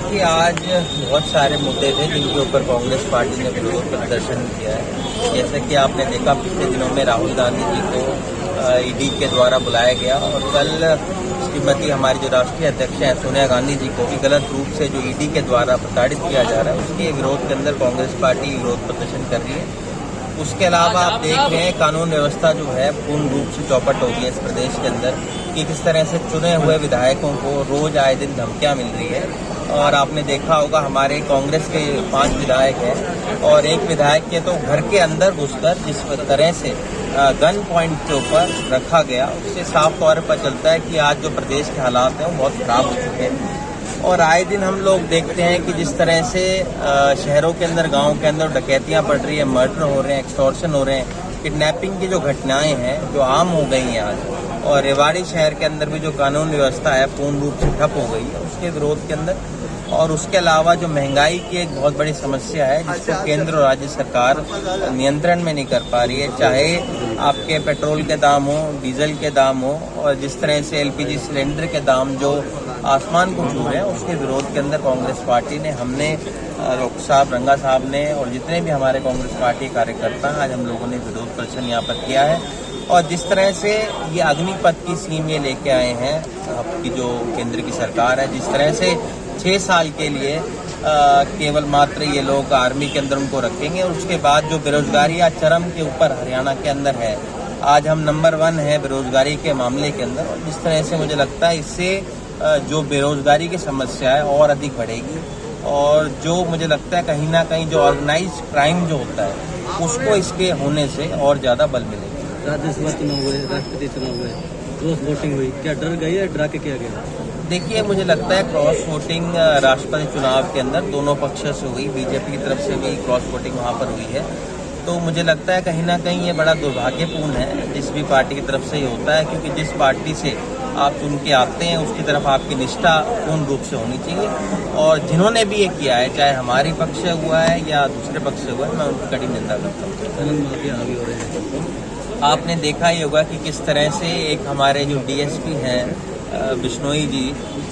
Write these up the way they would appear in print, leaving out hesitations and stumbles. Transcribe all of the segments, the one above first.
देखिए, आज बहुत सारे मुद्दे थे जिनके ऊपर कांग्रेस पार्टी ने विरोध प्रदर्शन किया है। जैसे कि आपने देखा, पिछले दिनों में राहुल गांधी जी को ईडी के द्वारा बुलाया गया और कल श्रीमती हमारी जो राष्ट्रीय अध्यक्ष हैं सोनिया गांधी जी को भी गलत रूप से जो ईडी के द्वारा प्रताड़ित किया जा रहा है, उसके विरोध के अंदर कांग्रेस पार्टी विरोध प्रदर्शन कर रही है। उसके अलावा आप देख रहे हैं कानून व्यवस्था जो है पूर्ण रूप से चौपट हो गई है इस प्रदेश के अंदर, कि किस तरह से चुने हुए विधायकों को रोज आए दिन धमकियां मिल रही है। और आपने देखा होगा हमारे कांग्रेस के 5 विधायक हैं और एक विधायक के तो घर के अंदर घुसकर जिस तरह से गन पॉइंट के ऊपर रखा गया, उससे साफ तौर पर चलता है कि आज जो प्रदेश के हालात हैं वो बहुत खराब हो चुके हैं। और आए दिन हम लोग देखते हैं कि जिस तरह से शहरों के अंदर, गाँव के अंदर डकैतियां बढ़ रही है, मर्डर हो रहे हैं, एक्सटॉर्शन हो रहे हैं, किडनैपिंग की जो घटनाएं हैं जो आम हो गई हैं आज, और रेवाड़ी शहर के अंदर भी जो कानून व्यवस्था है पूर्ण रूप से ठप हो गई है, उसके विरोध के अंदर। और उसके अलावा जो महंगाई की एक बहुत बड़ी समस्या है जिसको केंद्र और राज्य सरकार नियंत्रण में नहीं कर पा रही है, चाहे आपके पेट्रोल के दाम हो, डीजल के दाम हो, और जिस तरह से एलपीजी सिलेंडर के दाम जो आसमान को छू रहे हैं, उसके विरोध के अंदर कांग्रेस पार्टी ने, हमने, रोक साहब, रंगा साहब ने और जितने भी हमारे कांग्रेस पार्टी कार्यकर्ता हैं, आज हम लोगों ने विरोध प्रदर्शन यहाँ पर किया है। और जिस तरह से ये अग्निपथ की स्कीम ये लेके आए हैं आपकी जो केंद्र की सरकार है, जिस तरह से 6 साल के लिए केवल मात्र ये लोग आर्मी के अंदर उनको रखेंगे, और उसके बाद जो बेरोजगारी आज चरम के ऊपर हरियाणा के अंदर है, आज हम नंबर 1 है बेरोजगारी के मामले के अंदर। और जिस तरह से मुझे लगता है इससे जो बेरोजगारी की समस्या है और अधिक बढ़ेगी, और जो मुझे लगता है कहीं ना कहीं जो ऑर्गेनाइज क्राइम जो होता है उसको इसके होने से और ज़्यादा बल मिलेगा। राज्यसभा चुनाव हुए, राष्ट्रपति चुनाव हुए, क्रॉस वोटिंग हुई, क्या डर गई है, डरा के किया गया? देखिए, मुझे लगता है क्रॉस वोटिंग राष्ट्रपति चुनाव के अंदर दोनों पक्षों से हुई, बीजेपी की तरफ से भी क्रॉस वोटिंग वहाँ पर हुई है। तो मुझे लगता है कहीं ना कहीं ये बड़ा दुर्भाग्यपूर्ण है जिस भी पार्टी की तरफ से ये होता है, क्योंकि जिस पार्टी से आप चुन के आते हैं उसकी तरफ आपकी निष्ठा पूर्ण रूप से होनी चाहिए। और जिन्होंने भी ये किया है, चाहे हमारी पक्ष से हुआ है या दूसरे पक्ष से हुआ है, मैं उनकी कड़ी निंदा करता हूँ। आपने देखा ही होगा कि किस तरह से एक हमारे जो डीएसपी हैं बिश्नोई जी,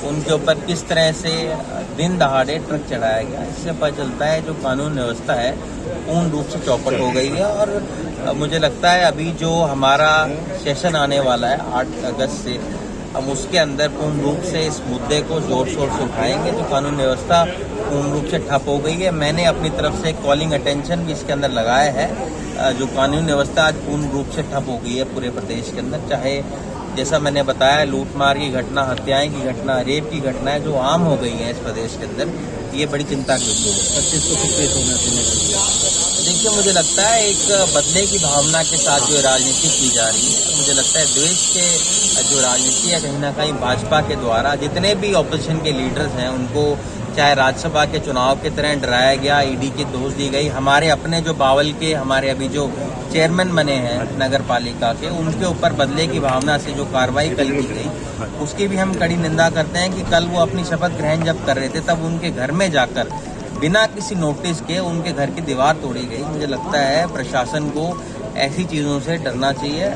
उनके ऊपर किस तरह से दिन दहाड़े ट्रक चढ़ाया गया। इससे पता चलता है जो कानून व्यवस्था है पूर्ण रूप से चौपट हो गई है। और मुझे लगता है अभी जो हमारा सेशन आने वाला है 8 अगस्त से, हम उसके अंदर पूर्ण रूप से इस मुद्दे को जोर शोर से उठाएंगे। जो कानून व्यवस्था पूर्ण रूप से ठप हो गई है, मैंने अपनी तरफ से कॉलिंग अटेंशन भी इसके अंदर लगाया है। जो कानून व्यवस्था आज पूर्ण रूप से ठप हो गई है पूरे प्रदेश के अंदर, चाहे जैसा मैंने बताया लूटमार की घटना, हत्याएं की घटना, रेप की घटनाएं जो आम हो गई हैं इस प्रदेश के अंदर, ये बड़ी चिंता की विषय है। 25 को पेश होना। देखिए, मुझे लगता है एक बदले की भावना के साथ जो राजनीति की जा रही है, मुझे लगता है देश के जो राजनीति है कहीं ना कहीं भाजपा के द्वारा जितने भी ऑपोजिशन के लीडर्स हैं उनको चाहे राज्यसभा के चुनाव की तरह डराया गया, ईडी की दोष दी गई। हमारे अपने जो बावल के हमारे अभी जो चेयरमैन बने हैं नगर पालिका के, उनके ऊपर बदले की भावना से जो कार्रवाई कल की गई, उसकी भी हम कड़ी निंदा करते हैं कि कल वो अपनी शपथ ग्रहण जब कर रहे थे तब उनके घर में जाकर बिना किसी नोटिस के उनके घर की दीवार तोड़ी गई। मुझे लगता है प्रशासन को ऐसी चीज़ों से डरना चाहिए,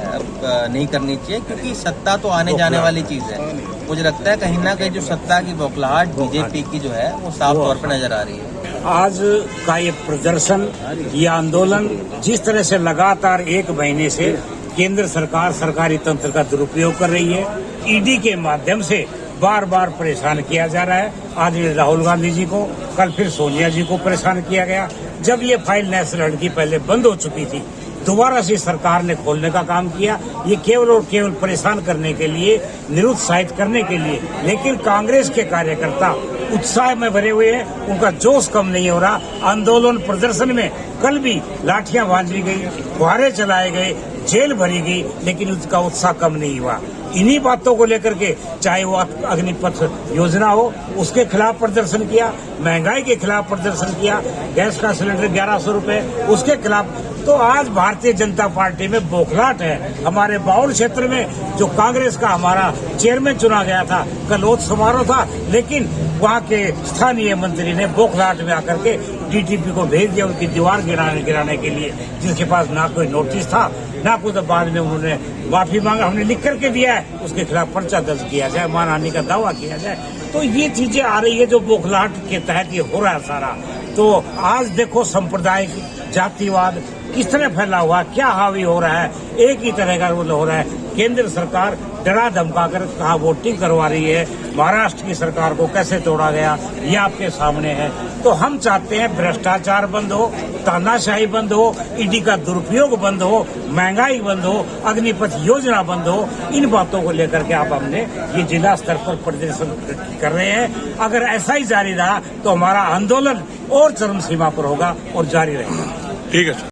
नहीं करनी चाहिए, क्योंकि सत्ता तो आने जाने वाली चीज़ है। मुझे लगता है कहीं ना कहीं जो सत्ता की बौखलाहट बीजेपी की जो है वो साफ तौर पर नजर आ रही है। आज का ये प्रदर्शन, ये आंदोलन जिस तरह से लगातार 1 महीने से केंद्र सरकार सरकारी तंत्र का दुरुपयोग कर रही है, ईडी के माध्यम से बार बार परेशान किया जा रहा है। आज राहुल गांधी जी को, कल फिर सोनिया जी को परेशान किया गया। जब ये फाइल नेशनल हंट की पहले बंद हो चुकी थी, दोबारा से सरकार ने खोलने का काम किया। ये केवल और केवल परेशान करने के लिए, निरुत्साहित करने के लिए। लेकिन कांग्रेस के कार्यकर्ता उत्साह में भरे हुए हैं, उनका जोश कम नहीं हो रहा। आंदोलन प्रदर्शन में कल भी लाठियां बांधी गई, फुहारे चलाए गए, जेल भरी गई, लेकिन उसका उत्साह कम नहीं हुआ। इन्हीं बातों को लेकर के, चाहे वो अग्निपथ योजना हो, उसके खिलाफ प्रदर्शन किया, महंगाई के खिलाफ प्रदर्शन किया, गैस का सिलेंडर 1100 रुपए, उसके खिलाफ तो आज भारतीय जनता पार्टी में बौखलाहट है। हमारे बाउल क्षेत्र में जो कांग्रेस का हमारा चेयरमैन चुना गया था, कल ओथ समारोह था, लेकिन वहाँ के स्थानीय मंत्री ने बौखलाहट में आकर के डीटीपी को भेज दिया उनकी दीवार गिराने के लिए, जिसके पास ना कोई नोटिस था ना कुछ। बाद में उन्होंने माफी मांगा, हमने लिख करके दिया है, उसके खिलाफ पर्चा दर्ज किया जाए, मानहानि का दावा किया जाए। तो ये चीजें आ रही है जो बौखलाहट के तहत ये हो रहा है सारा। तो आज देखो सांप्रदायिक जातिवाद किस तरह फैला हुआ, क्या हावी हो रहा है, एक ही तरह का हो रहा है। केंद्र सरकार डरा धमका कर कहा वोटिंग करवा रही है, महाराष्ट्र की सरकार को कैसे तोड़ा गया ये आपके सामने है। तो हम चाहते हैं भ्रष्टाचार बंद हो, तानाशाही बंद हो, ईडी का दुरुपयोग बंद हो, महंगाई बंद हो, अग्निपथ योजना बंद हो। इन बातों को लेकर के आप हमने ये जिला स्तर पर प्रदर्शन कर रहे हैं। अगर ऐसा ही जारी रहा तो हमारा आंदोलन और चरम सीमा पर होगा और जारी रहेगा। ठीक है।